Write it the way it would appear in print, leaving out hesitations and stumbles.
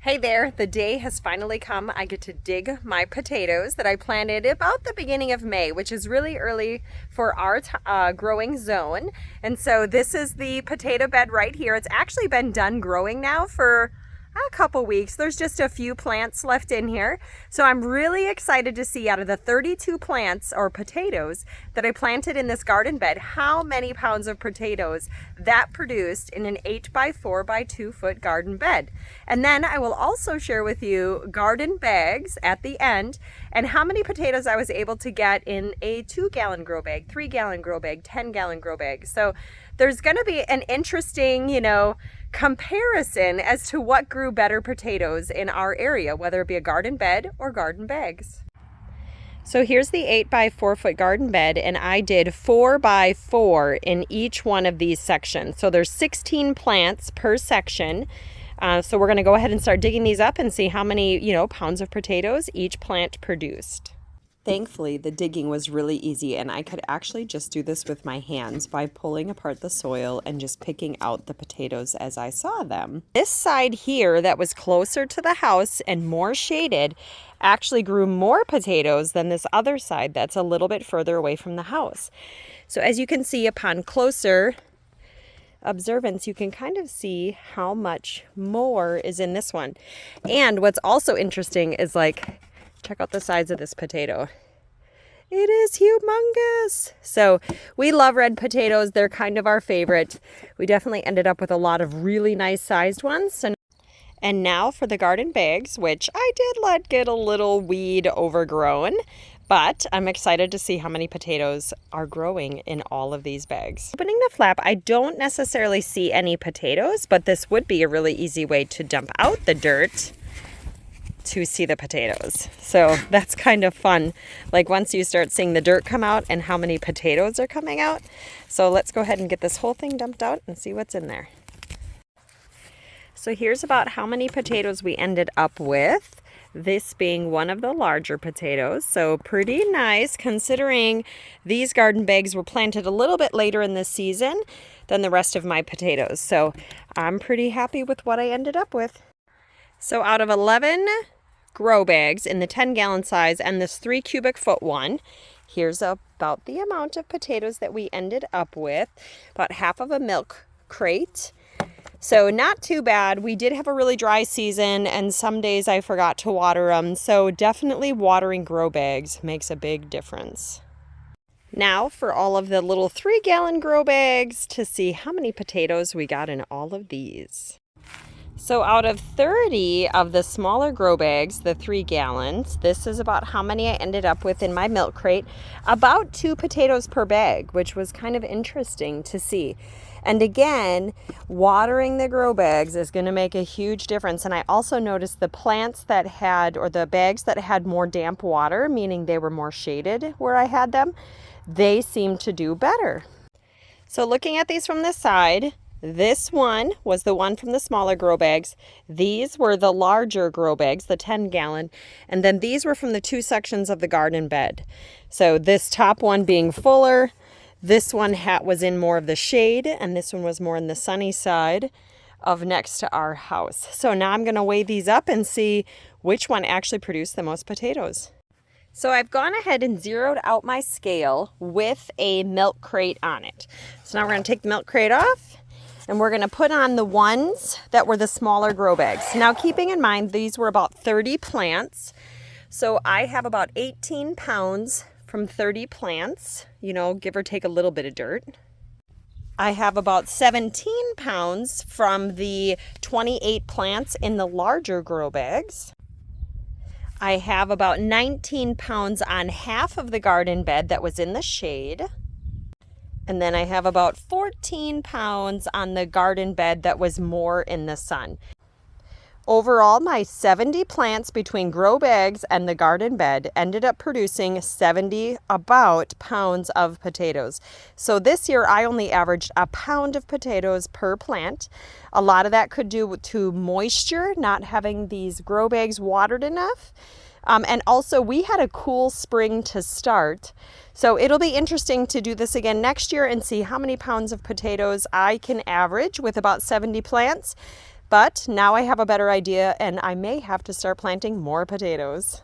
Hey there, the day has finally come. I get to dig my potatoes that I planted about the beginning of May, which is really early for our growing zone. And so this is the potato bed right here. It's actually been done growing now for a couple weeks. There's just a few plants left in here. So I'm really excited to see out of the 32 plants or potatoes that I planted in this garden bed, how many pounds of potatoes that produced in an 8 by 4 by 2 foot garden bed. And then I will also share with you garden bags at the end and how many potatoes I was able to get in a 2-gallon grow bag, 3-gallon grow bag, 10-gallon grow bag. So there's going to be an interesting, comparison as to what grew better potatoes in our area, whether it be a garden bed or garden bags. So here's the 8 by 4 foot garden bed, and I did 4 by 4 in each one of these sections. So there's 16 plants per section. So we're going to go ahead and start digging these up and see how many, pounds of potatoes each plant produced. Thankfully, the digging was really easy, and I could actually just do this with my hands by pulling apart the soil and just picking out the potatoes as I saw them. This side here that was closer to the house and more shaded actually grew more potatoes than this other side that's a little bit further away from the house. So as you can see upon closer observance, you can kind of see how much more is in this one. And what's also interesting is check out the size of this potato. It is humongous. So we love red potatoes. They're kind of our favorite. We definitely ended up with a lot of really nice sized ones. And now for the garden bags, which I did let get a little weed overgrown, but I'm excited to see how many potatoes are growing in all of these bags. Opening the flap, I don't necessarily see any potatoes, but this would be a really easy way to dump out the dirt to see the potatoes. So that's kind of fun. Once you start seeing the dirt come out and how many potatoes are coming out. So let's go ahead and get this whole thing dumped out and see what's in there. So here's about how many potatoes we ended up with. This being one of the larger potatoes. So pretty nice considering these garden bags were planted a little bit later in the season than the rest of my potatoes. So I'm pretty happy with what I ended up with. So out of 11 grow bags in the 10-gallon size and this 3 cubic foot one, here's about the amount of potatoes that we ended up with. About half of a milk crate. So not too bad. We did have a really dry season and some days I forgot to water them. So definitely watering grow bags makes a big difference. Now for all of the little 3-gallon grow bags to see how many potatoes we got in all of these. So out of 30 of the smaller grow bags, the 3 gallons, this is about how many I ended up with in my milk crate. About 2 potatoes per bag, which was kind of interesting to see. And again, watering the grow bags is going to make a huge difference. And I also noticed the plants that had, or the bags that had more damp water, meaning they were more shaded where I had them, they seemed to do better. So looking at these from this side, this one was the one from the smaller grow bags. These were the larger grow bags, the 10-gallon. And then these were from the 2 sections of the garden bed. So this top one being fuller, this one was in more of the shade, and this one was more in the sunny side of next to our house. So now I'm going to weigh these up and see which one actually produced the most potatoes. So I've gone ahead and zeroed out my scale with a milk crate on it. So now we're going to take the milk crate off. And we're going to put on the ones that were the smaller grow bags. Now, keeping in mind, these were about 30 plants. So I have about 18 pounds from 30 plants, give or take a little bit of dirt. I have about 17 pounds from the 28 plants in the larger grow bags. I have about 19 pounds on half of the garden bed that was in the shade. And then I have about 14 pounds on the garden bed that was more in the sun. Overall, my 70 plants between grow bags and the garden bed ended up producing about pounds of potatoes. So this year I only averaged a pound of potatoes per plant. A lot of that could do to moisture, not having these grow bags watered enough. And also we had a cool spring to start. So it'll be interesting to do this again next year and see how many pounds of potatoes I can average with about 70 plants. But now I have a better idea and I may have to start planting more potatoes.